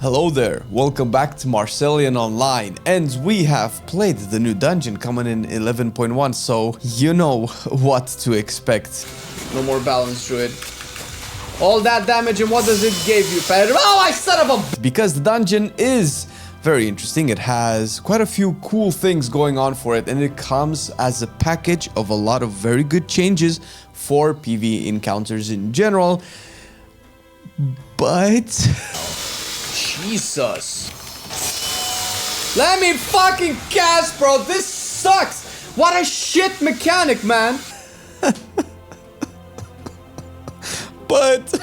Hello there, welcome back to Marcelian&Flame, and we have played the new dungeon coming in 11.1, so you know what to expect. No more balance druid. All that damage, and what does it give you, Pedro? Oh, I son of a... Because the dungeon is very interesting, it has quite a few cool things going on for it, and it comes as a package of a lot of very good changes for PvE encounters in general, but... Jesus. Let me fucking cast, bro. This sucks. What a shit mechanic, man. But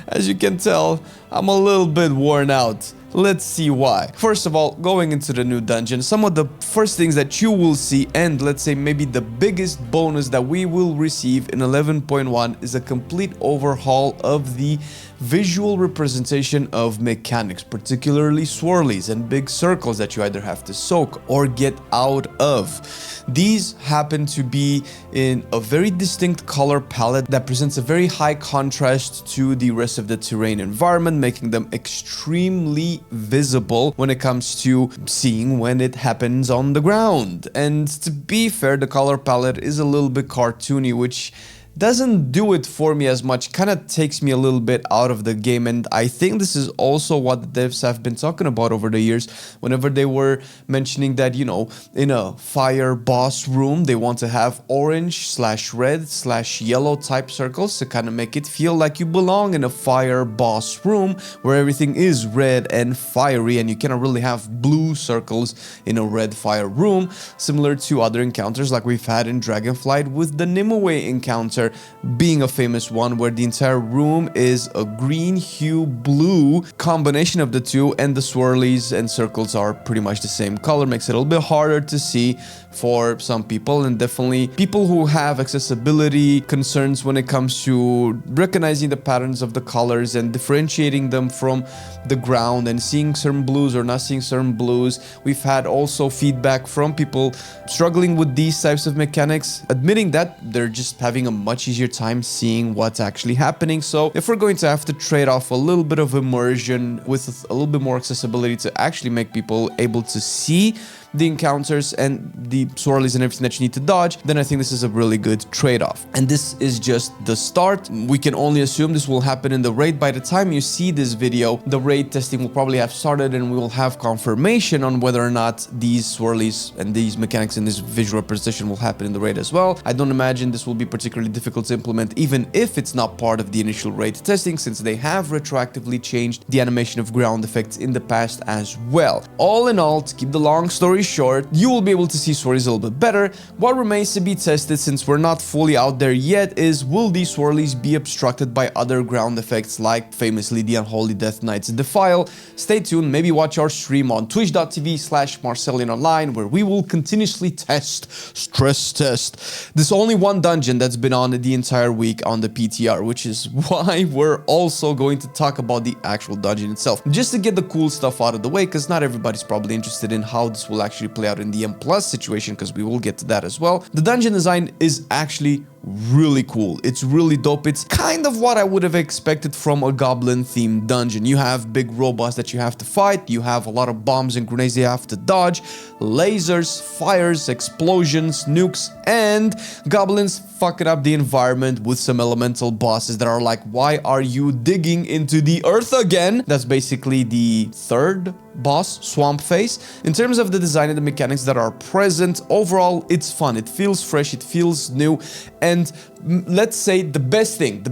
as you can tell, I'm a little bit worn out. Let's see why. First of all, going into the new dungeon, some of the first things that you will see, and let's say maybe the biggest bonus that we will receive in 11.1 is a complete overhaul of the visual representation of mechanics, particularly swirlies and big circles that you either have to soak or get out of. These happen to be in a very distinct color palette that presents a very high contrast to the rest of the terrain environment, making them extremely visible when it comes to seeing when it happens on the ground. And to be fair, the color palette is a little bit cartoony, which doesn't do it for me as much, kind of takes me a little bit out of the game. And I think this is also what the devs have been talking about over the years whenever they were mentioning that, you know, in a fire boss room they want to have orange/red/yellow type circles to kind of make it feel like you belong in a fire boss room where everything is red and fiery, and you cannot really have blue circles in a red fire room, similar to other encounters like we've had in Dragonflight, with the Nimue encounter being a famous one, where the entire room is a green hue blue combination of the two, and the swirlies and circles are pretty much the same color. Makes it a little bit harder to see for some people, and definitely people who have accessibility concerns when it comes to recognizing the patterns of the colors and differentiating them from the ground and seeing certain blues or not seeing certain blues. We've had also feedback from people struggling with these types of mechanics, admitting that they're just having a much easier time seeing what's actually happening. So if we're going to have to trade off a little bit of immersion with a little bit more accessibility to actually make people able to see the encounters and the swirlies and everything that you need to dodge, then I think this is a really good trade-off. And this is just the start. We can only assume this will happen in the raid. By the time you see this video, the raid testing will probably have started, and we will have confirmation on whether or not these swirlies and these mechanics in this visual representation will happen in the raid as well. I don't imagine this will be particularly difficult to implement, even if it's not part of the initial raid testing, since they have retroactively changed the animation of ground effects in the past as well. All in all, to keep the long story short, you will be able to see swirlies a little bit better. What remains to be tested, since we're not fully out there yet, is will these swirlies be obstructed by other ground effects like famously the Unholy Death Knight's Defile? Stay tuned, maybe watch our stream on twitch.tv/Marcelian&Flame, where we will continuously stress test this only one dungeon that's been on the entire week on the PTR, which is why we're also going to talk about the actual dungeon itself, just to get the cool stuff out of the way, because not everybody's probably interested in how this will actually play out in the M+ situation, because we will get to that as well. The dungeon design is actually really cool. It's really dope. It's kind of what I would have expected from a goblin themed dungeon. You have big robots that you have to fight, you have a lot of bombs and grenades you have to dodge, lasers, fires, explosions, nukes, and goblins fucking up the environment with some elemental bosses that are like, why are you digging into the earth again? That's basically the third boss, Swampface. In terms of the design and the mechanics that are present, overall it's fun, it feels fresh, it feels new. And let's say the best thing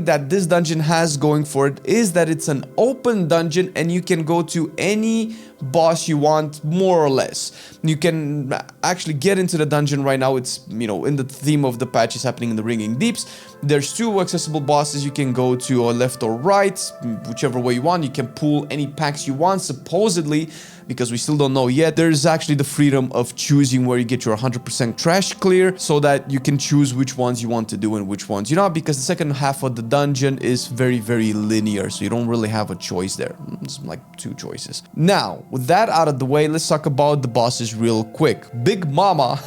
that this dungeon has going for it is that it's an open dungeon, and you can go to any boss you want, more or less. You can actually get into the dungeon right now. It's, you know, in the theme of the patch is happening in the Ringing Deeps. There's two accessible bosses. You can go to left or right, whichever way you want. You can pull any packs you want, supposedly, because we still don't know yet. There's actually the freedom of choosing where you get your 100% trash clear, so that you can choose which ones you want to do and which ones you not, because the second half of the dungeon is very, very linear, so you don't really have a choice there. It's like two choices. Now, with that out of the way, let's talk about the bosses real quick. Big Mama,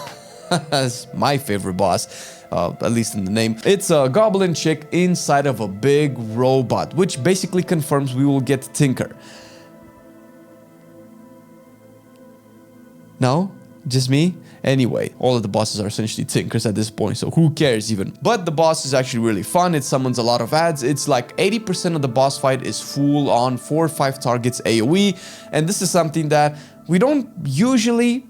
that's my favorite boss. at least in the name. It's a goblin chick inside of a big robot, which basically confirms we will get Tinker. No? Just me? Anyway, all of the bosses are essentially Tinkers at this point, so who cares even? But the boss is actually really fun. It summons a lot of ads. It's like 80% of the boss fight is full on 4 or 5 targets AoE, and this is something that we don't usually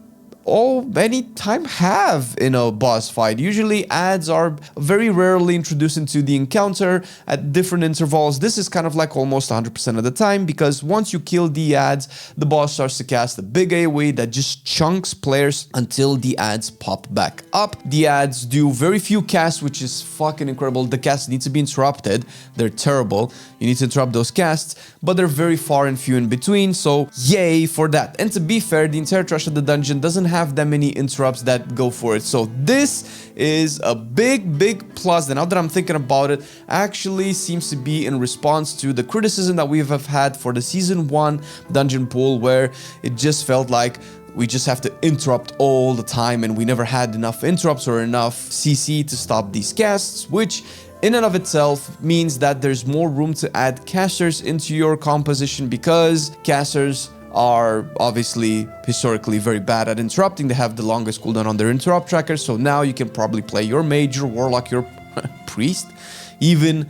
any time have in a boss fight. Usually ads are very rarely introduced into the encounter at different intervals. This is kind of like almost 100% of the time, because once you kill the ads, the boss starts to cast a big AoE that just chunks players until the ads pop back up. The ads do very few casts, which is fucking incredible. The casts need to be interrupted. They're terrible. You need to interrupt those casts, but they're very far and few in between, so yay for that. And to be fair, the entire trash of the dungeon doesn't have that many interrupts that go for it, so this is a big plus. And now that I'm thinking about it, actually seems to be in response to the criticism that we have had for the season 1 dungeon pool, where it just felt like we just have to interrupt all the time and we never had enough interrupts or enough CC to stop these casts, which in and of itself means that there's more room to add casters into your composition, because casters are obviously historically very bad at interrupting. They have the longest cooldown on their interrupt tracker, so now you can probably play your mage, your warlock, your priest even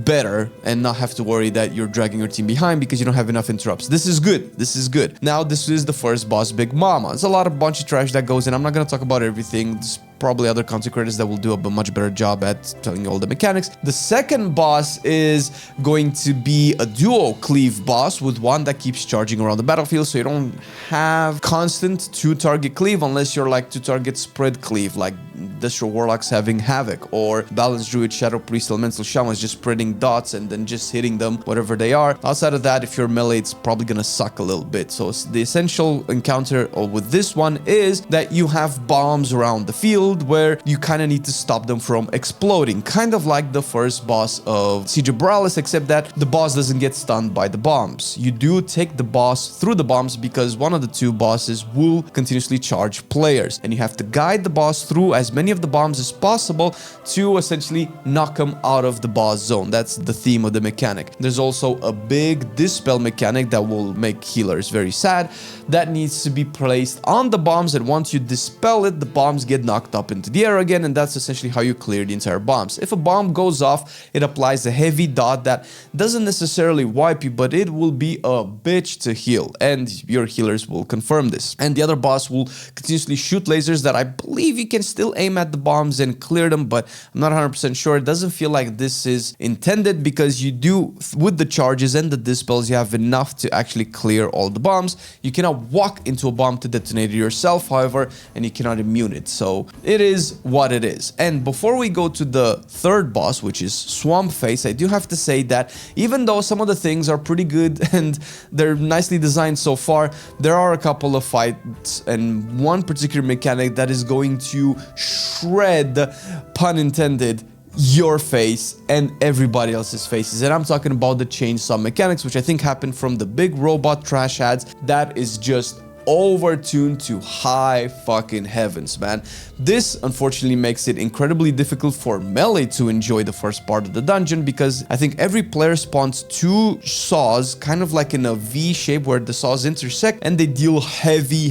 better and not have to worry that you're dragging your team behind because you don't have enough interrupts. This is good. This is good. Now, this is the first boss, Big Mama. There's a bunch of trash that goes in. I'm not going to talk about everything. There's probably other content creators that will do a much better job at telling you all the mechanics. The second boss is going to be a duo cleave boss with one that keeps charging around the battlefield, so you don't have constant 2-target cleave unless you're like 2-target spread cleave, like Destro Warlocks having Havoc, or Balanced Druid, Shadow Priest, Elemental Shamans just spreading dots and then just hitting them, whatever they are. Outside of that, if you're melee, it's probably gonna suck a little bit. So the essential encounter with this one is that you have bombs around the field where you kind of need to stop them from exploding, kind of like the first boss of Siege of Borealis, except that the boss doesn't get stunned by the bombs. You do take the boss through the bombs because one of the 2 bosses will continuously charge players, and you have to guide the boss through as many of the bombs as possible to essentially knock them out of the boss zone. That's the theme of the mechanic. There's also a big dispel mechanic that will make healers very sad. That needs to be placed on the bombs, and once you dispel it, the bombs get knocked up into the air again, and that's essentially how you clear the entire bombs. If a bomb goes off, it applies a heavy dot that doesn't necessarily wipe you, but it will be a bitch to heal, and your healers will confirm this. And the other boss will continuously shoot lasers that I believe you can still aim at the bombs and clear them, but I'm not 100% sure. It doesn't feel like this is intended, because you do, with the charges and the dispels, you have enough to actually clear all the bombs. You cannot walk into a bomb to detonate it yourself, however, and you cannot immune it. So it is what it is. And before we go to the third boss, which is Swampface, I do have to say that even though some of the things are pretty good and they're nicely designed so far, there are a couple of fights and one particular mechanic that is going to shred, pun intended, your face and everybody else's faces. And I'm talking about the chainsaw mechanics, which I think happened from the big robot trash ads. That is just overtuned to high fucking heavens, man. This unfortunately makes it incredibly difficult for melee to enjoy the first part of the dungeon, because I think every player spawns 2 saws kind of like in a V shape where the saws intersect, and they deal heavy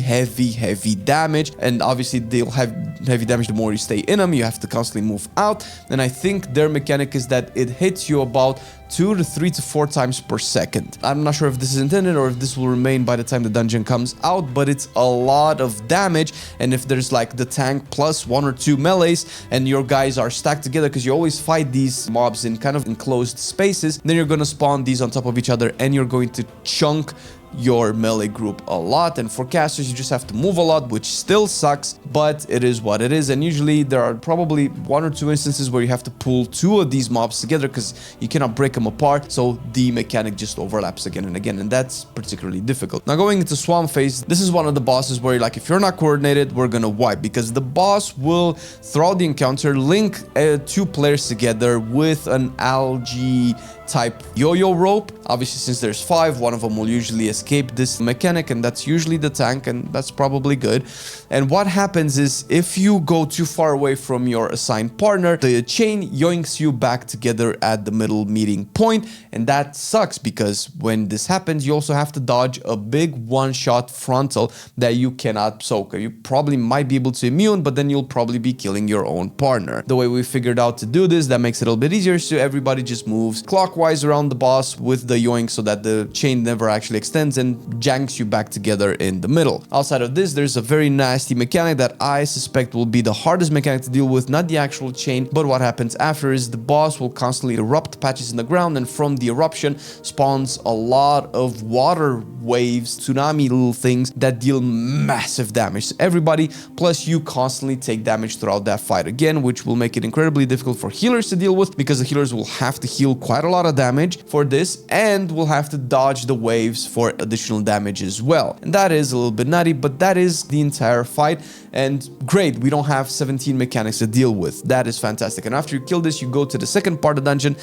damage. And obviously they'll have heavy damage the more you stay in them. You have to constantly move out, and I think their mechanic is that it hits you about 2 to 3 to 4 times per second. I'm not sure if this is intended or if this will remain by the time the dungeon comes out, but it's a lot of damage. And if there's like the tank plus 1 or 2 melees and your guys are stacked together, because you always fight these mobs in kind of enclosed spaces, then you're gonna spawn these on top of each other and you're going to chunk your melee group a lot. And for casters, you just have to move a lot, which still sucks, but it is what it is. And usually there are probably 1 or 2 instances where you have to pull 2 of these mobs together because you cannot break them apart, so the mechanic just overlaps again and again, and that's particularly difficult. Now, going into Swampface, this is one of the bosses where like, if you're not coordinated, we're gonna wipe, because the boss will throughout the encounter link 2 players together with an algae type yo-yo rope. Obviously, since there's 5, one of them will usually escape this mechanic, and that's usually the tank, and that's probably good. And what happens is, if you go too far away from your assigned partner, the chain yoinks you back together at the middle meeting point, and that sucks because when this happens, you also have to dodge a big one-shot frontal that you cannot soak. You probably might be able to immune, but then you'll probably be killing your own partner. The way we figured out to do this, that makes it a little bit easier, so everybody just moves clockwise around the boss with the yoink so that the chain never actually extends and janks you back together in the middle. Outside of this, there's a very nasty mechanic that I suspect will be the hardest mechanic to deal with, not the actual chain, but what happens after is the boss will constantly erupt patches in the ground, and from the eruption spawns a lot of water waves, tsunami little things that deal massive damage to everybody, plus you constantly take damage throughout that fight again, which will make it incredibly difficult for healers to deal with, because the healers will have to heal quite a lot of damage for this, and will have to dodge the waves for additional damage as well. And that is a little bit nutty, but that is the entire fight, and great, we don't have 17 mechanics to deal with. That is fantastic. And after you kill this, you go to the second part of the dungeon,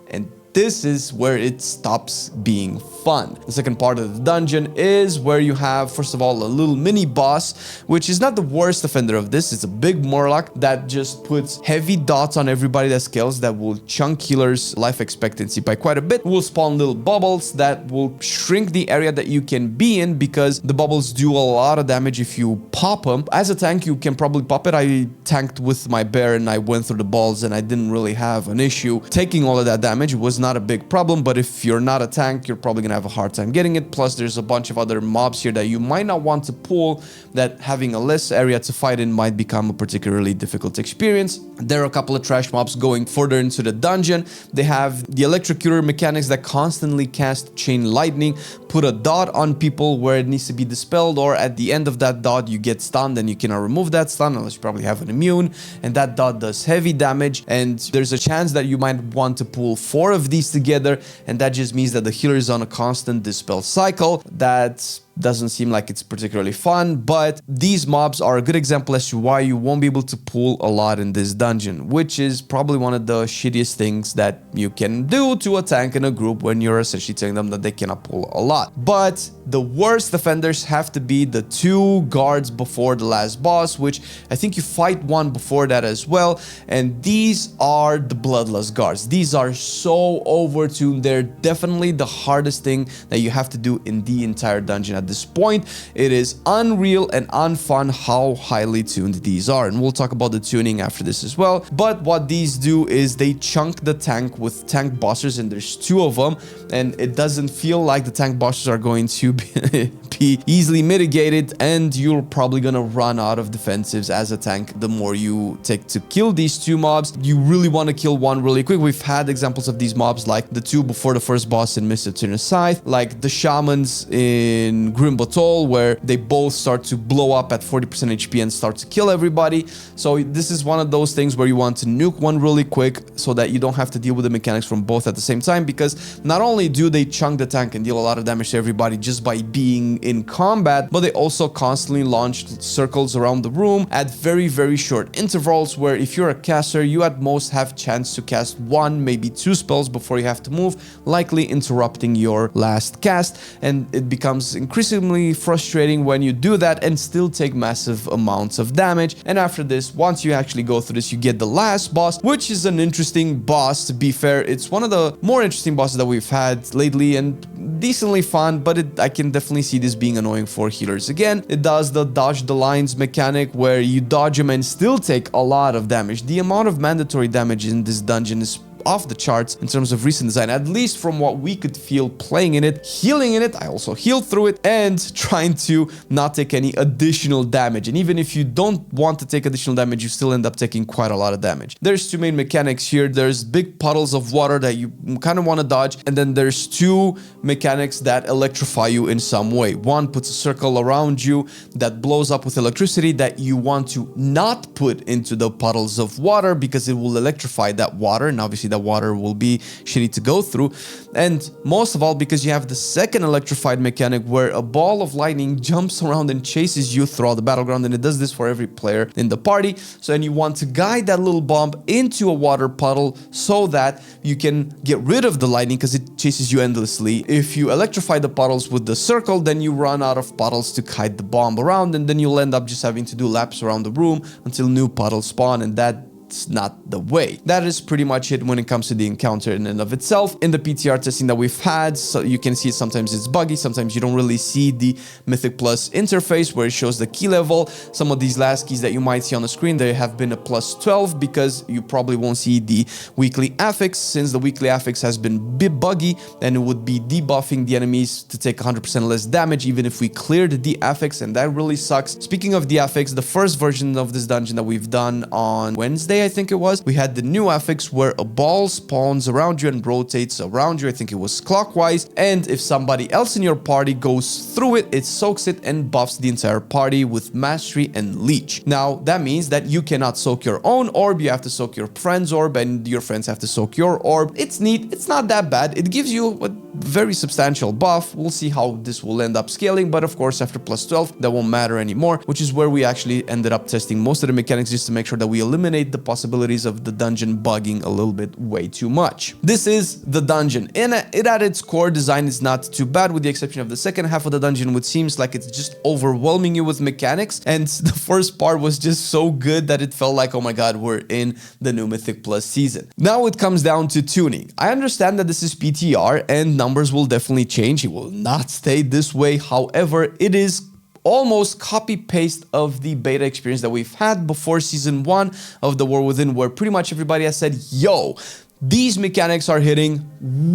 and this is where it stops being fun. The second part of the dungeon is where you have, first of all, a little mini boss, which is not the worst offender of this. It's a big Murloc that just puts heavy dots on everybody that scales, that will chunk healers' life expectancy by quite a bit. Will spawn little bubbles that will shrink the area that you can be in, because the bubbles do a lot of damage if you pop them. As a tank, you can probably pop it. I tanked with my bear and I went through the balls and I didn't really have an issue taking all of that damage. It was not a big problem, but if you're not a tank, you're probably gonna have a hard time getting it. Plus, there's a bunch of other mobs here that you might not want to pull, that having a less area to fight in might become a particularly difficult experience. There are a couple of trash mobs going further into the dungeon. They have the electrocutor mechanics that constantly cast chain lightning, put a dot on people where it needs to be dispelled, or at the end of that dot you get stunned and you cannot remove that stun unless you probably have an immune, and that dot does heavy damage, and there's a chance that you might want to pull 4 of these together, and that just means that the healer is on a constant dispel cycle. That doesn't seem like it's particularly fun, but these mobs are a good example as to why you won't be able to pull a lot in this dungeon, which is probably one of the shittiest things that you can do to a tank in a group when you're essentially telling them that they cannot pull a lot. But the worst offenders have to be the 2 guards before the last boss, which I think you fight one before that as well, and these are the bloodlust guards. These are so overtuned. They're definitely the hardest thing that you have to do in the entire dungeon at this point. It is unreal and unfun how highly tuned these are, and we'll talk about the tuning after this as well. But what these do is they chunk the tank with tank bosses, and there's 2 of them, and it doesn't feel like the tank bosses are going to be easily mitigated, and you're probably gonna run out of defensives as a tank the more you take to kill these 2 mobs. You really want to kill one really quick. We've had examples of these mobs like the 2 before the first boss in Mythic Scythe, like the shamans in Grim Battle, where they both start to blow up at 40% HP and start to kill everybody. So this is one of those things where you want to nuke one really quick so that you don't have to deal with the mechanics from both at the same time, because not only do they chunk the tank and deal a lot of damage to everybody just by being in combat, but they also constantly launch circles around the room at very, very short intervals, where if you're a caster, you at most have chance to cast 1, maybe 2 spells before you have to move, likely interrupting your last cast, and it becomes increasingly frustrating when you do that and still take massive amounts of damage. And after this, once you actually go through this, you get the last boss, which is an interesting boss, to be fair. It's one of the more interesting bosses that we've had lately, and decently fun, but I can definitely see this being annoying for healers. Again, it does the dodge the lines mechanic, where you dodge them and still take a lot of damage. The amount of mandatory damage in this dungeon is off the charts in terms of recent design, at least from what we could feel playing in it. Healing in it, I also healed through it, and trying to not take any additional damage. And even if you don't want to take additional damage, you still end up taking quite a lot of damage. There's 2 main mechanics here. There's big puddles of water that you kind of want to dodge, and then there's 2 mechanics that electrify you in some way. One puts a circle around you that blows up with electricity that you want to not put into the puddles of water, because it will electrify that water, and obviously that water will be shitty to go through. And most of all, because you have the second electrified mechanic where a ball of lightning jumps around and chases you throughout the battleground, and it does this for every player in the party. So, and you want to guide that little bomb into a water puddle so that you can get rid of the lightning because it chases you endlessly. If you electrify the puddles with the circle, then you run out of puddles to kite the bomb around, and then you'll end up just having to do laps around the room until new puddles spawn, and that's not the way. That is pretty much it when it comes to the encounter in and of itself. In the PTR testing that we've had, so you can see sometimes it's buggy, sometimes you don't really see the Mythic Plus interface where it shows the key level. Some of these last keys that you might see on the screen, they have been a plus 12 because you probably won't see the weekly affix, since the weekly affix has been a bit buggy and it would be debuffing the enemies to take 100% less damage even if we cleared the affix, and that really sucks. Speaking of the affix, the first version of this dungeon that we've done on Wednesday, I think it was, we had the new affix where a ball spawns around you and rotates around you. I think it was clockwise, and if somebody else in your party goes through it, it soaks it and buffs the entire party with mastery and leech. Now that means that you cannot soak your own orb, you have to soak your friend's orb, and your friends have to soak your orb. It's neat, it's not that bad, it gives you a very substantial buff. We'll see how this will end up scaling, but of course after plus 12 that won't matter anymore, which is where we actually ended up testing most of the mechanics just to make sure that we eliminate the possibilities of the dungeon bugging a little bit way too much. This is the dungeon, and it at its core design is not too bad, with the exception of the second half of the dungeon, which seems like it's just overwhelming you with mechanics, and the first part was just so good that it felt like, oh my god, we're in the new Mythic Plus season. Now it comes down to tuning. I understand that this is PTR and numbers will definitely change, it will not stay this way. However, it is almost copy-paste of the beta experience that we've had before season 1 of The War Within, where pretty much everybody has said, yo, these mechanics are hitting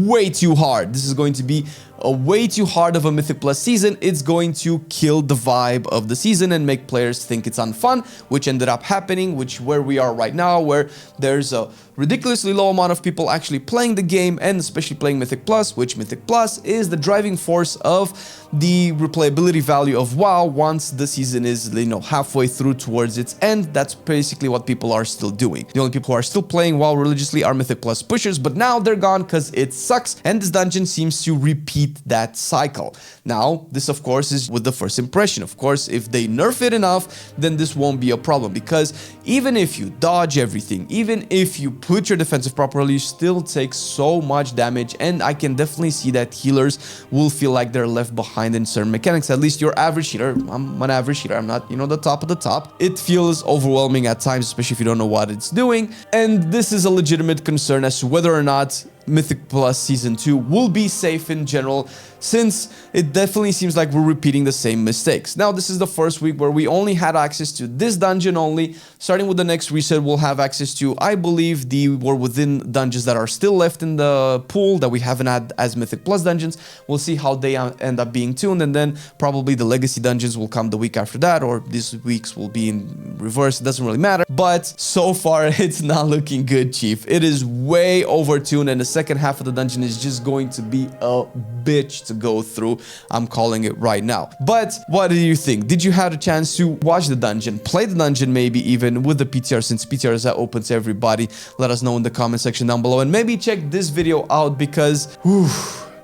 way too hard. This is going to be a way too hard of a Mythic Plus season. It's going to kill the vibe of the season and make players think it's unfun, which ended up happening, which where we are right now, where there's a ridiculously low amount of people actually playing the game, and especially playing Mythic Plus, which Mythic Plus is the driving force of the replayability value of WoW once the season is, you know, halfway through towards its end. That's basically what people are still doing. The only people who are still playing WoW religiously are Mythic Plus pushers, but now they're gone because it sucks, and this dungeon seems to repeat that cycle. Now, this of course is with the first impression. Of course, if they nerf it enough, then this won't be a problem, because even if you dodge everything, even if you put your defensive properly, you still take so much damage, and I can definitely see that healers will feel like they're left behind in certain mechanics. At least your average healer, I'm an average healer, I'm not, you know, the top of the top. It feels overwhelming at times, especially if you don't know what it's doing, and this is a legitimate concern as to whether or not Mythic Plus Season 2 will be safe in general, since it definitely seems like we're repeating the same mistakes. Now, this is the first week where we only had access to this dungeon only. Starting with the next reset, we'll have access to, I believe, the War Within dungeons that are still left in the pool that we haven't had as Mythic Plus dungeons. We'll see how they end up being tuned, and then probably the Legacy dungeons will come the week after that, or this week's will be in reverse. It doesn't really matter. But so far, it's not looking good, Chief. It is way overtuned, and the second half of the dungeon is just going to be a bitch to go through. I'm calling it right now. But what do you think? Did you have a chance to watch the dungeon, play the dungeon, maybe even with the PTR, since PTR is open to everybody? Let us know in the comment section down below, and maybe check this video out, because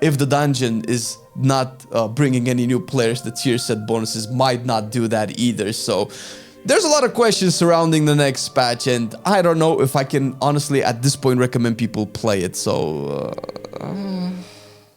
if the dungeon is not bringing any new players, the tier set bonuses might not do that either. So there's a lot of questions surrounding the next patch, and I don't know if I can honestly at this point recommend people play it. So